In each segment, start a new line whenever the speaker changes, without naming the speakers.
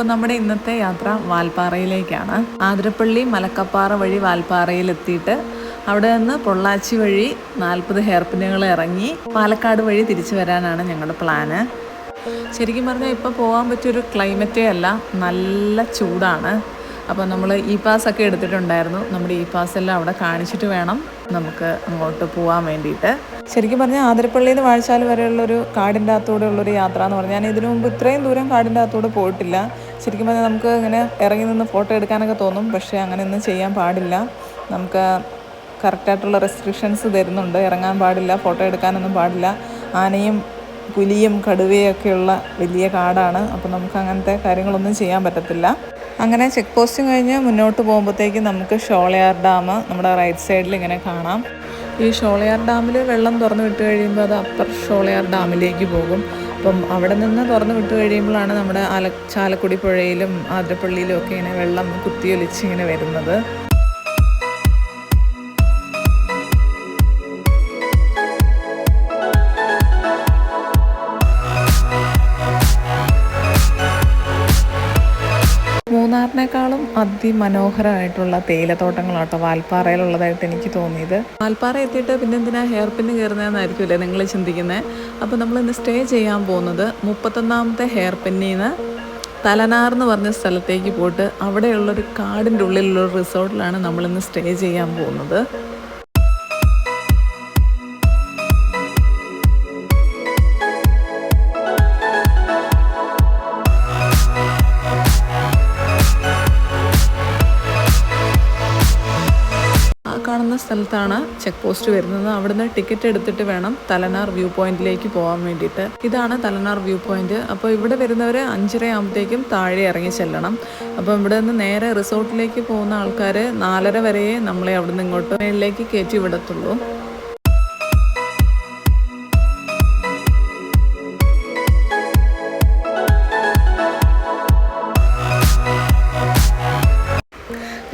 അപ്പോൾ നമ്മുടെ ഇന്നത്തെ യാത്ര വാൽപ്പാറയിലേക്കാണ്. ആതിരപ്പള്ളി മലക്കപ്പാറ വഴി വാൽപ്പാറയിൽ എത്തിയിട്ട് അവിടെ നിന്ന് പൊള്ളാച്ചി വഴി 40 ഹെയർ പിന്നുകൾ ഇറങ്ങി പാലക്കാട് വഴി തിരിച്ചു വരാനാണ് ഞങ്ങളുടെ പ്ലാന്. ശരിക്കും പറഞ്ഞാൽ ഇപ്പോൾ പോകാൻ പറ്റിയൊരു ക്ലൈമറ്റേ അല്ല, നല്ല ചൂടാണ്. അപ്പോൾ നമ്മൾ ഇ പാസ് ഒക്കെ എടുത്തിട്ടുണ്ടായിരുന്നു. നമ്മുടെ ഇ പാസ് എല്ലാം അവിടെ കാണിച്ചിട്ട് വേണം നമുക്ക് അങ്ങോട്ട് പോകാൻ വേണ്ടിയിട്ട്. ശരിക്കും പറഞ്ഞാൽ ആതിരപ്പള്ളിയിൽ നിന്ന് വാഴച്ചാൽ വരെയുള്ളൊരു കാടിൻ്റെ അകത്തൂടെ ഉള്ളൊരു യാത്ര എന്ന് പറഞ്ഞാൽ ഞാൻ ഇതിനു മുമ്പ് ഇത്രയും ദൂരം കാടിൻ്റെ അകത്തൂടെ പോയിട്ടില്ല. ശരിക്കും പറഞ്ഞാൽ നമുക്ക് ഇങ്ങനെ ഇറങ്ങി നിന്ന് ഫോട്ടോ എടുക്കാനൊക്കെ തോന്നും, പക്ഷേ അങ്ങനെയൊന്നും ചെയ്യാൻ പാടില്ല. നമുക്ക് കറക്റ്റായിട്ടുള്ള റെസ്ട്രിക്ഷൻസ് തരുന്നുണ്ട്. ഇറങ്ങാൻ പാടില്ല, ഫോട്ടോ എടുക്കാനൊന്നും പാടില്ല. ആനയും പുലിയും കടുവയൊക്കെയുള്ള വലിയ കാടാണ്. അപ്പോൾ നമുക്ക് അങ്ങനത്തെ കാര്യങ്ങളൊന്നും ചെയ്യാൻ പറ്റത്തില്ല. അങ്ങനെ ചെക്ക് പോസ്റ്റും കഴിഞ്ഞ് മുന്നോട്ട് പോകുമ്പോഴത്തേക്കും നമുക്ക് ഷോളയാർ ഡാം നമ്മുടെ റൈറ്റ് സൈഡിൽ ഇങ്ങനെ കാണാം. ഈ ഷോളയാർ ഡാമിൽ വെള്ളം തുറന്ന് വിട്ട് കഴിയുമ്പോൾ അത് അപ്പർ ഷോളയാർ ഡാമിലേക്ക് പോകും. അപ്പം അവിടെ നിന്ന് തുറന്ന് വിട്ട് കഴിയുമ്പോഴാണ് നമ്മുടെ ചാലക്കുടി പുഴയിലും ആതിരപ്പള്ളിയിലും ഒക്കെ ഇങ്ങനെ വെള്ളം കുത്തിയൊലിച്ച് ഇങ്ങനെ വരുന്നത്. മൂന്നാറിനേക്കാളും അതിമനോഹരമായിട്ടുള്ള തേയിലത്തോട്ടങ്ങളാട്ടോ വാൽപ്പാറയിലുള്ളതായിട്ട് എനിക്ക് തോന്നിയത്. വാൽപ്പാറ എത്തിയിട്ട് പിന്നെ എന്തിനാ ഹെയർ പിന്ന് കയറുന്നതെന്നായിരിക്കുമല്ലേ നിങ്ങൾ ചിന്തിക്കുന്നത്. അപ്പോൾ നമ്മൾ ഇന്ന് സ്റ്റേ ചെയ്യാൻ പോകുന്നത് 31ാമത്തെ ഹെയർ പിന്നിൽ നിന്ന് തലനാർ എന്ന് പറഞ്ഞ സ്ഥലത്തേക്ക് പോയിട്ട് അവിടെയുള്ളൊരു കാടിൻ്റെ ഉള്ളിലുള്ളൊരു റിസോർട്ടിലാണ് നമ്മളിന്ന് സ്റ്റേ ചെയ്യാൻ പോകുന്നത്. കാണുന്ന സ്ഥലത്താണ് ചെക്ക് പോസ്റ്റ് വരുന്നത്. അവിടുന്ന് ടിക്കറ്റ് എടുത്തിട്ട് വേണം തലനാർ വ്യൂ പോയിന്റിലേക്ക് പോകാൻ വേണ്ടിയിട്ട്. ഇതാണ് തലനാർ വ്യൂ പോയിന്റ്. അപ്പോൾ ഇവിടെ വരുന്നവർ 5:30 ആകുമ്പോഴത്തേക്കും താഴെ ഇറങ്ങി ചെല്ലണം. അപ്പോൾ ഇവിടെ നിന്ന് നേരെ റിസോർട്ടിലേക്ക് പോകുന്ന ആൾക്കാർ 4:30 വരെയേ നമ്മളെ അവിടെ നിന്ന് ഇങ്ങോട്ട് മേളിലേക്ക് കയറ്റി വിടത്തുള്ളൂ.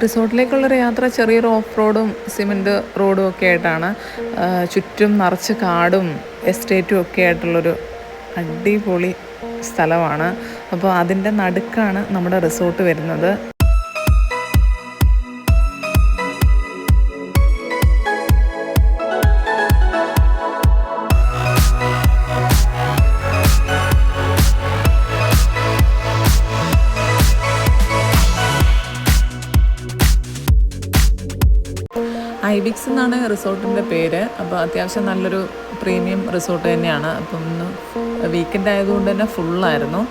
റിസോർട്ടിലേക്കുള്ളൊരു യാത്ര ചെറിയൊരു ഓഫ് റോഡും സിമൻറ്റ് റോഡും ഒക്കെ ആയിട്ടാണ്. ചുറ്റും നിറച്ച് കാടും എസ്റ്റേറ്റും ഒക്കെ ആയിട്ടുള്ളൊരു അടിപൊളി സ്ഥലമാണ്. അപ്പോൾ അതിൻ്റെ നടുക്കാണ് നമ്മുടെ റിസോർട്ട് വരുന്നത്. ഐബിക്സ് എന്നാണ് റിസോർട്ടിൻ്റെ പേര്. അപ്പോൾ അത്യാവശ്യം നല്ലൊരു പ്രീമിയം റിസോർട്ട് തന്നെയാണ്. അപ്പം ഇന്ന് വീക്കെൻഡ് ആയതുകൊണ്ട് തന്നെ ഫുള്ളായിരുന്നു.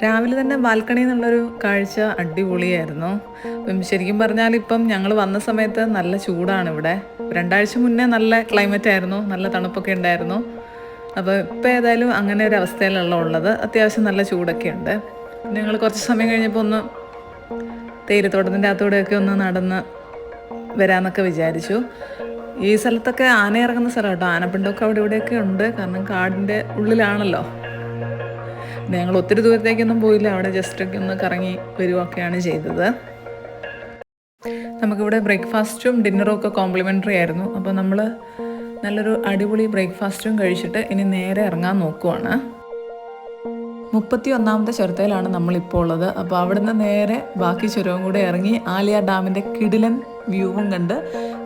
രാവിലെ തന്നെ ബാൽക്കണിയിൽ നിന്നുള്ളൊരു കാഴ്ച അടിപൊളിയായിരുന്നു. ശരിക്കും പറഞ്ഞാൽ ഇപ്പം ഞങ്ങൾ വന്ന സമയത്ത് നല്ല ചൂടാണ് ഇവിടെ. 2 ആഴ്ച മുന്നേ നല്ല ക്ലൈമറ്റ് ആയിരുന്നു, നല്ല തണുപ്പൊക്കെ ഉണ്ടായിരുന്നു. അപ്പോൾ ഇപ്പോൾ ഏതായാലും അങ്ങനെ ഒരു അവസ്ഥയിലുള്ള ഉള്ളത്. അത്യാവശ്യം നല്ല ചൂടൊക്കെ ഉണ്ട്. ഞങ്ങൾ കുറച്ച് സമയം കഴിഞ്ഞപ്പോൾ ഒന്ന് തേയിലത്തോട്ടത്തിൻ്റെ അകത്തൂടെയൊക്കെ ഒന്ന് നടന്ന് വരാമെന്നൊക്കെ വിചാരിച്ചു. ഈ സ്ഥലത്തൊക്കെ ആന ഇറങ്ങുന്ന സ്ഥലം കേട്ടോ. ആനപ്പിണ്ടൊക്കെ അവിടെ ഇവിടെയൊക്കെ ഉണ്ട്, കാരണം കാടിൻ്റെ ഉള്ളിലാണല്ലോ. ഞങ്ങൾ ഒത്തിരി ദൂരത്തേക്കൊന്നും പോയില്ല, അവിടെ ജസ്റ്റൊക്കെ ഒന്ന് കറങ്ങി വരികയൊക്കെയാണ് ചെയ്തത്. നമുക്കിവിടെ ബ്രേക്ക്ഫാസ്റ്റും ഡിന്നറും ഒക്കെ കോംപ്ലിമെൻ്ററി ആയിരുന്നു. അപ്പോൾ നമ്മൾ നല്ലൊരു അടിപൊളി ബ്രേക്ക്ഫാസ്റ്റും കഴിച്ചിട്ട് ഇനി നേരെ ഇറങ്ങാൻ നോക്കുവാണ്. 31ാമത്തെ ചുരത്തയിലാണ് നമ്മളിപ്പോൾ ഉള്ളത്. അപ്പോൾ അവിടുന്ന് നേരെ ബാക്കി ചുരവും കൂടെ ഇറങ്ങി ആലിയാർ ഡാമിൻ്റെ കിടിലൻ വ്യൂവും കണ്ട്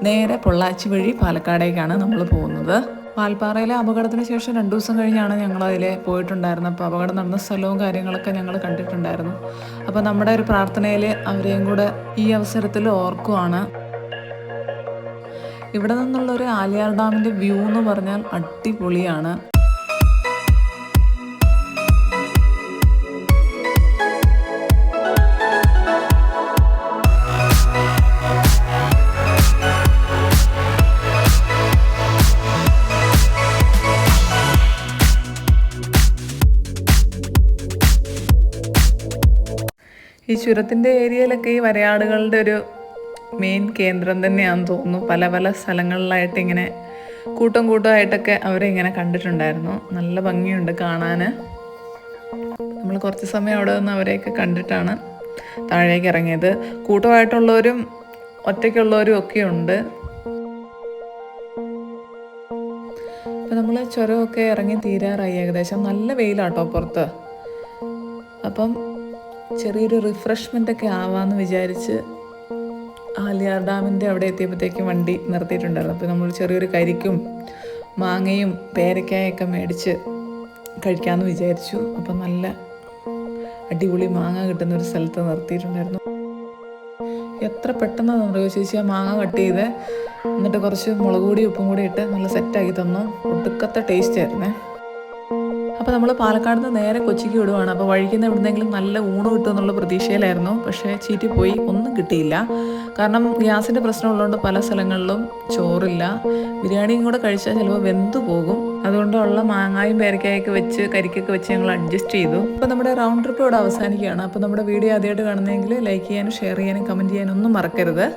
നേരെ പൊള്ളാച്ചി വഴി പാലക്കാടേക്കാണ് നമ്മൾ പോകുന്നത്. വാൽപ്പാറയിലെ അപകടത്തിന് ശേഷം 2 ദിവസം കഴിഞ്ഞാണ് ഞങ്ങൾ അതിൽ പോയിട്ടുണ്ടായിരുന്നത്. അപ്പോൾ അപകടം നടന്ന സ്ഥലവും കാര്യങ്ങളൊക്കെ ഞങ്ങൾ കണ്ടിട്ടുണ്ടായിരുന്നു. അപ്പോൾ നമ്മുടെ ഒരു പ്രാർത്ഥനയിൽ അവരെയും കൂടെ ഈ അവസരത്തിൽ ഓർക്കുവാണ്. ഇവിടെ നിന്നുള്ളൊരു ആലിയാർ ഡാമിൻ്റെ വ്യൂ എന്ന് പറഞ്ഞാൽ അടിപൊളിയാണ്. ഈ ചുരത്തിൻ്റെ ഏരിയയിലൊക്കെ ഈ വരയാടുകളുടെ ഒരു മെയിൻ കേന്ദ്രം തന്നെയാണെന്ന് തോന്നുന്നു. പല പല സ്ഥലങ്ങളിലായിട്ട് ഇങ്ങനെ കൂട്ടമായിട്ടൊക്കെ അവരെ ഇങ്ങനെ കണ്ടിട്ടുണ്ടായിരുന്നു. നല്ല ഭംഗിയുണ്ട് കാണാൻ. നമ്മൾ കുറച്ച് സമയം അവിടെ നിന്ന് അവരെയൊക്കെ കണ്ടിട്ടാണ് താഴേക്ക് ഇറങ്ങിയത്. കൂട്ടമായിട്ടുള്ളവരും ഒറ്റയ്ക്കുള്ളവരും ഒക്കെ ഉണ്ട്. അപ്പോൾ നമ്മൾ ചുരമൊക്കെ ഇറങ്ങി തീരാറായി ഏകദേശം. നല്ല വെയിലാട്ടോ പുറത്ത്. അപ്പം ചെറിയൊരു റിഫ്രഷ്മെൻ്റൊക്കെ ആവാമെന്ന് വിചാരിച്ച് ആലിയാർ ഡാമിൻ്റെ അവിടെ എത്തിയപ്പോഴത്തേക്കും വണ്ടി നിർത്തിയിട്ടുണ്ടായിരുന്നു. അപ്പോൾ നമ്മൾ ചെറിയൊരു കരിക്കും മാങ്ങയും പേരക്കായൊക്കെ മേടിച്ച് കഴിക്കാമെന്ന് വിചാരിച്ചു. അപ്പം നല്ല അടിപൊളി മാങ്ങ കിട്ടുന്നൊരു സ്ഥലത്ത് നിർത്തിയിട്ടുണ്ടായിരുന്നു. എത്ര പെട്ടെന്നാണ് അറിയോ ചേച്ചി ആ മാങ്ങ കട്ട് ചെയ്ത് എന്നിട്ട് കുറച്ച് മുളക് പൊടി ഉപ്പും കൂടി ഇട്ട് നല്ല സെറ്റാക്കി തന്നു. ഒടുക്കത്തെ ടേസ്റ്റ് ആയിരുന്നേ. അപ്പോൾ നമ്മൾ പാലക്കാട് നിന്ന് നേരെ കൊച്ചിക്ക് വിടുവാണ്. അപ്പോൾ വഴിക്കുന്ന എവിടുന്നെങ്കിലും നല്ല ഊണ് കിട്ടുമെന്നുള്ള പ്രതീക്ഷയിലായിരുന്നു. പക്ഷേ ചീറ്റിപ്പോയി, ഒന്നും കിട്ടിയില്ല. കാരണം ഗ്യാസിൻ്റെ പ്രശ്നമുള്ളതുകൊണ്ട് പല സ്ഥലങ്ങളിലും ചോറില്ല. ബിരിയാണിയും കൂടെ കഴിച്ചാൽ ചിലപ്പോൾ വെന്തു പോകും. അതുകൊണ്ട് ഉള്ള മാങ്ങായും പേരക്കായൊക്കെ വെച്ച് കരിക്കൊക്കെ വെച്ച് ഞങ്ങൾ അഡ്ജസ്റ്റ് ചെയ്തു. അപ്പോൾ നമ്മുടെ റൗണ്ട് ട്രിപ്പ് ഇവിടെ അവസാനിക്കുകയാണ്. അപ്പോൾ നമ്മുടെ വീഡിയോ ആദ്യമായിട്ട് കാണുന്നതെങ്കിൽ ലൈക്ക് ചെയ്യാനും ഷെയർ ചെയ്യാനും കമൻറ്റ് ചെയ്യാനും ഒന്നും മറക്കരുത്.